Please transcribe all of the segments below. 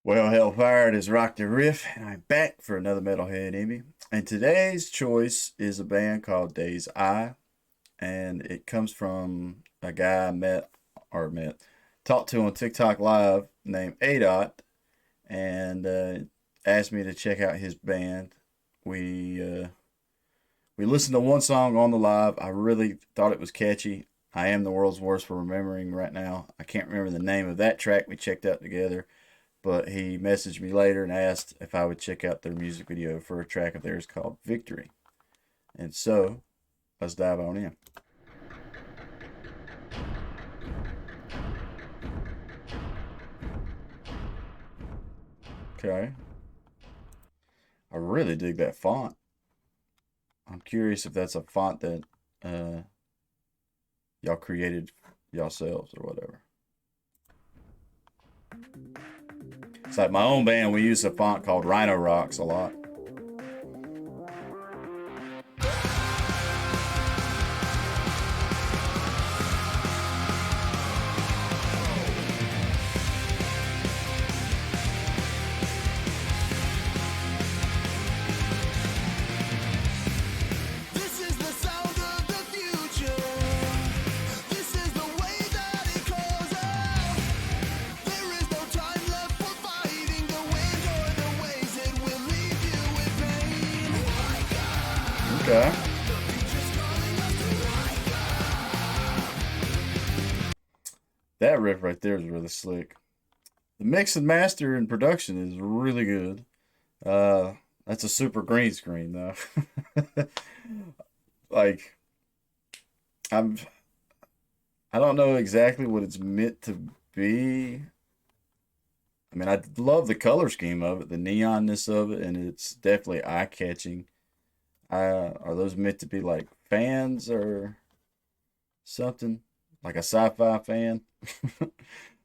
Well, Hellfire, it is Rock the Riff, and I'm back for another Metalhead Envy. And today's choice is a band called Dayseye, and it comes from a guy I talked to on TikTok Live named ADOT, and asked me to check out his band. We listened to one song on the live. I really thought it was catchy. I am the world's worst for remembering right now. I can't remember the name of that track we checked out together. But he messaged me later and asked if I would check out their music video for a track of theirs called Victory. And so, let's dive on in. Okay. I really dig that font. I'm curious if that's a font that y'all created yourselves or whatever. It's like my own band, we use a font called Rhino Rocks a lot. Okay. That riff right there is really slick. The mix and master and production is really good. That's a super green screen though. like I'm I don't know exactly what it's meant to be. I mean, I love the color scheme of it, the neonness of it, and it's definitely eye-catching. Are those meant to be like fans or something? Like a sci-fi fan? A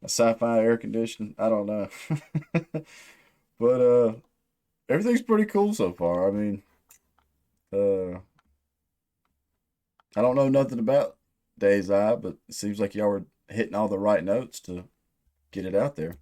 sci-fi air conditioning? I don't know. But everything's pretty cool so far. I mean, uh I don't know nothing about Day's Eye, but it seems like y'all were hitting all the right notes to get it out there.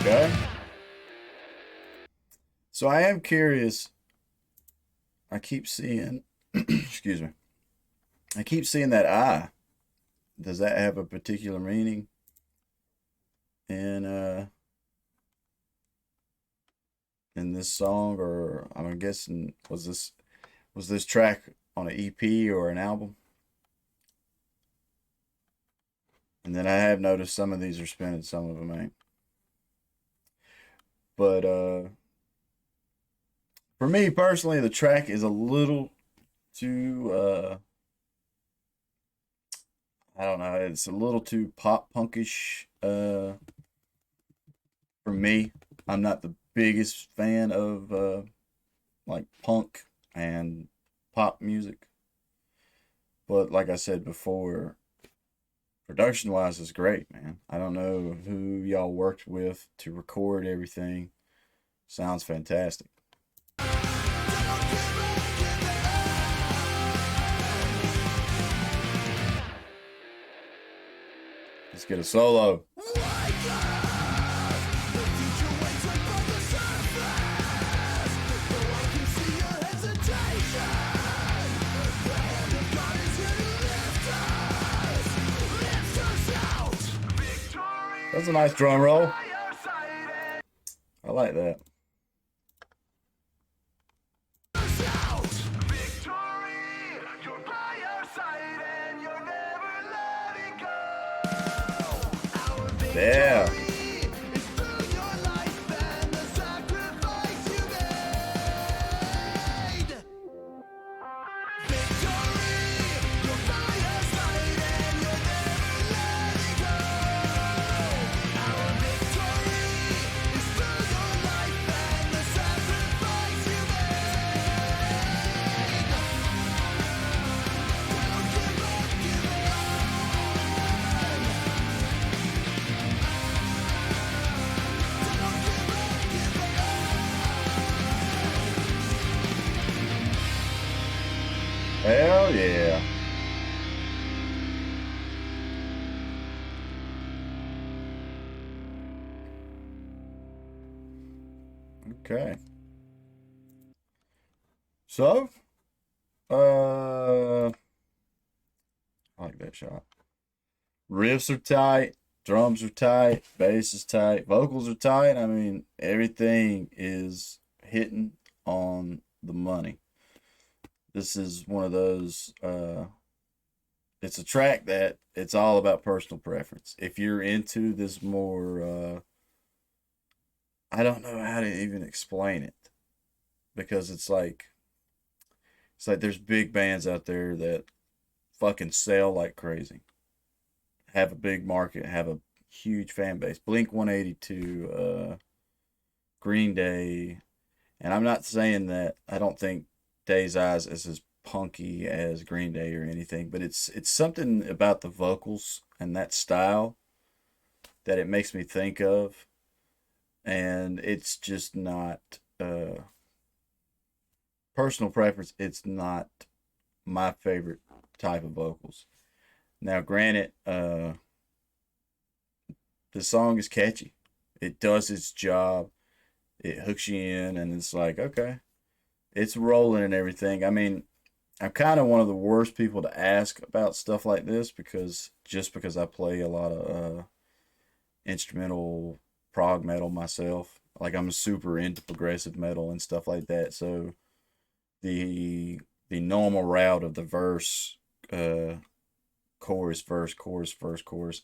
Okay. So I am curious. I keep seeing, excuse me. I keep seeing that eye. Does that have a particular meaning? In in this song, or I'm guessing was this track on an EP or an album? And then I have noticed some of these are spinning, some of them ain't. But for me personally, the track is a little too I don't know, it's a little too pop punkish for me. I'm not the biggest fan of like punk and pop music, but like I said before, production wise is great, man. I don't know who y'all worked with to record everything. Sounds fantastic. Let's get a solo. That's a nice drum roll. I like that. Yeah. Hell yeah. Okay. So, I like that shot. Riffs are tight, drums are tight, bass is tight, vocals are tight. I mean, everything is hitting on the money. This is one of those it's a track that it's all about personal preference. If you're into this more I don't know how to even explain it because it's like there's big bands out there that fucking sell like crazy, have a big market, have a huge fan base. Blink 182, Green Day, and I'm not saying that I don't think Dayseye is as punky as Green Day or anything, but it's something about the vocals and that style that it makes me think of, and it's just not personal preference. It's not my favorite type of vocals. Now, granted, the song is catchy. It does its job. It hooks you in, and it's like, okay, it's rolling and everything. I mean, I'm kind of one of the worst people to ask about stuff like this because I play a lot of instrumental prog metal myself. Like I'm super into progressive metal and stuff like that. So the the normal route of the verse, chorus, verse, chorus, verse, chorus,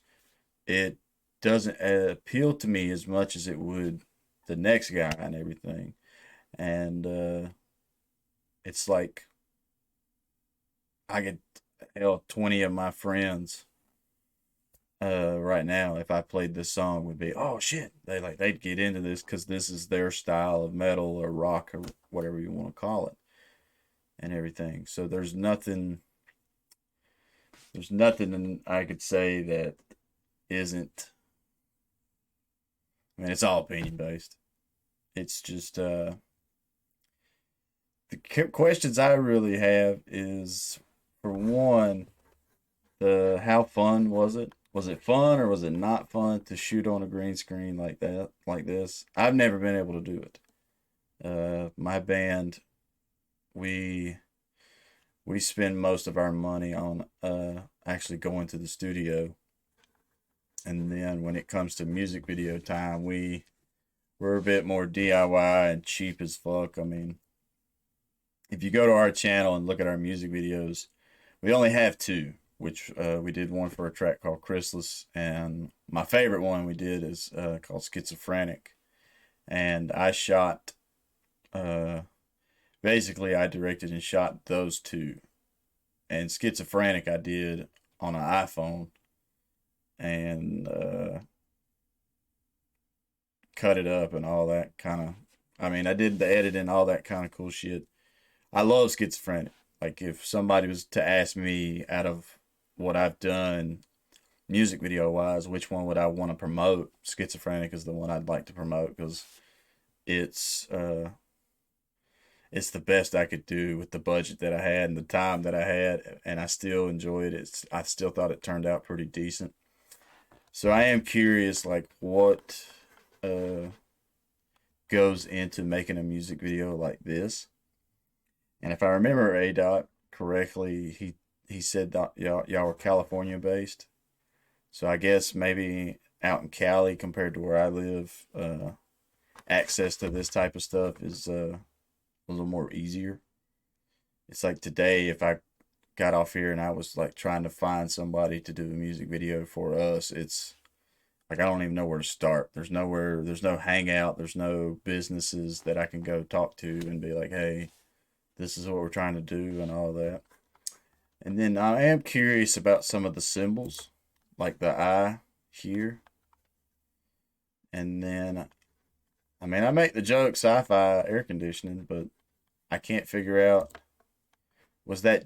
it doesn't appeal to me as much as it would the next guy and everything. And it's like I could hell 20 of my friends right now if I played this song would be, oh shit, they'd get into this because this is their style of metal or rock or whatever you want to call it and everything. So there's nothing I could say that isn't. I mean, it's all opinion based. It's just the questions I really have is, for one, the how fun was it? Was it fun or was it not fun to shoot on a green screen like that, like this? I've never been able to do it. My band, we we spend most of our money on actually going to the studio, and then when it comes to music video time, we're a bit more DIY and cheap as fuck. I mean, if you go to our channel and look at our music videos, we only have two, which we did one for a track called Chrysalis, and my favorite one we did is called Schizophrenic. And I shot, uh, basically, I directed and shot those two. And Schizophrenic I did on an iPhone and cut it up and all that kind of. I mean, I did the editing, all that kind of cool shit. I love Schizophrenic. Like, if somebody was to ask me out of what I've done music video wise, which one would I want to promote? Schizophrenic is the one I'd like to promote because it's it's the best I could do with the budget that I had and the time that I had, and I still enjoyed it. I still thought it turned out pretty decent. So I am curious, like what uh, goes into making a music video like this. And if I remember A Dot correctly, he said that y'all were California based. So I guess maybe out in Cali compared to where I live, access to this type of stuff is a little more easier. It's like today, if I got off here and I was like trying to find somebody to do a music video for us, it's like I don't even know where to start. There's no hangout, there's no businesses that I can go talk to and be like, hey, this is what we're trying to do and all that. And then I am curious about some of the symbols, like the eye here. And then, I mean, I make the joke sci-fi air conditioning, but I can't figure out, was that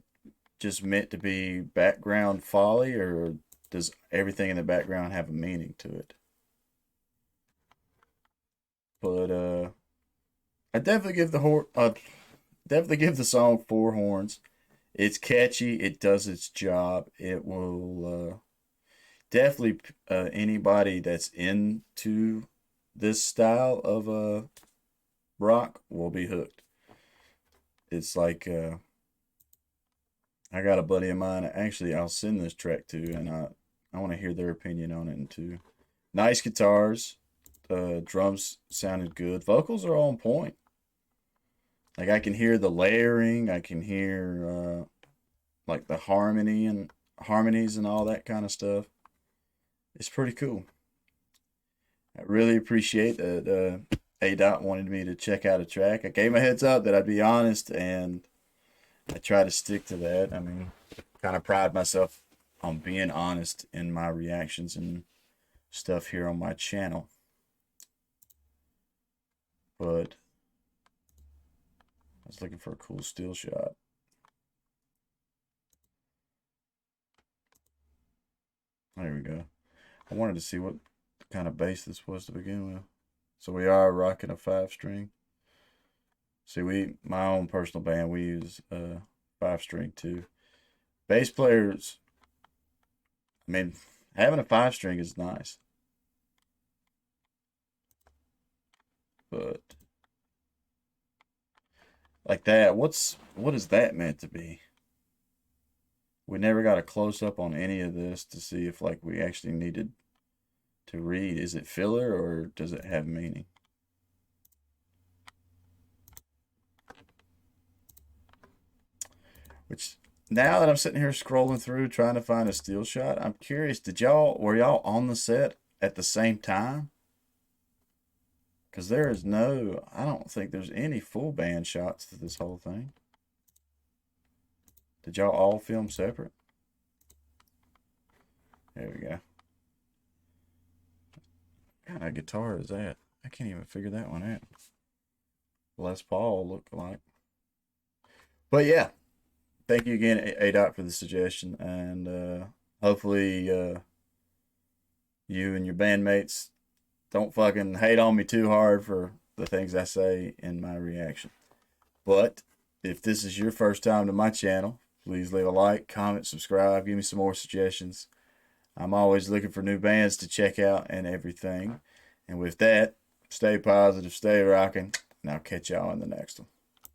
just meant to be background folly, or does everything in the background have a meaning to it? But I definitely give definitely give the song four horns. It's catchy. It does its job. It will definitely anybody that's into this style of rock will be hooked. It's like I got a buddy of mine. Actually, I'll send this track to, and I want to hear their opinion on it too. Nice guitars. Drums sounded good. Vocals are on point. Like I can hear the layering. I can hear like the harmonies and all that kind of stuff. It's pretty cool. I really appreciate that A Dot wanted me to check out a track. I gave him a heads up that I'd be honest, and I try to stick to that. I mean, kind of pride myself on being honest in my reactions and stuff here on my channel. But I was looking for a cool still shot. There we go. I wanted to see what kind of bass this was to begin with. So we are rocking a 5 string. See, my own personal band, we use 5 string too. Bass players, I mean, having a 5 string is nice. But like that, what is that meant to be? We never got a close up on any of this to see if like we actually needed to read. Is it filler or does it have meaning? Which now that I'm sitting here scrolling through trying to find a still shot, I'm curious, were y'all on the set at the same time? Because I don't think there's any full band shots to this whole thing. Did y'all all film separate? There we go. What kind of guitar is that? I can't even figure that one out. Les Paul look like. But yeah, thank you again, A Dot, for the suggestion, and hopefully you and your bandmates don't fucking hate on me too hard for the things I say in my reaction. But if this is your first time to my channel, please leave a like, comment, subscribe, give me some more suggestions. I'm always looking for new bands to check out and everything. And with that, stay positive, stay rocking, and I'll catch y'all in the next one.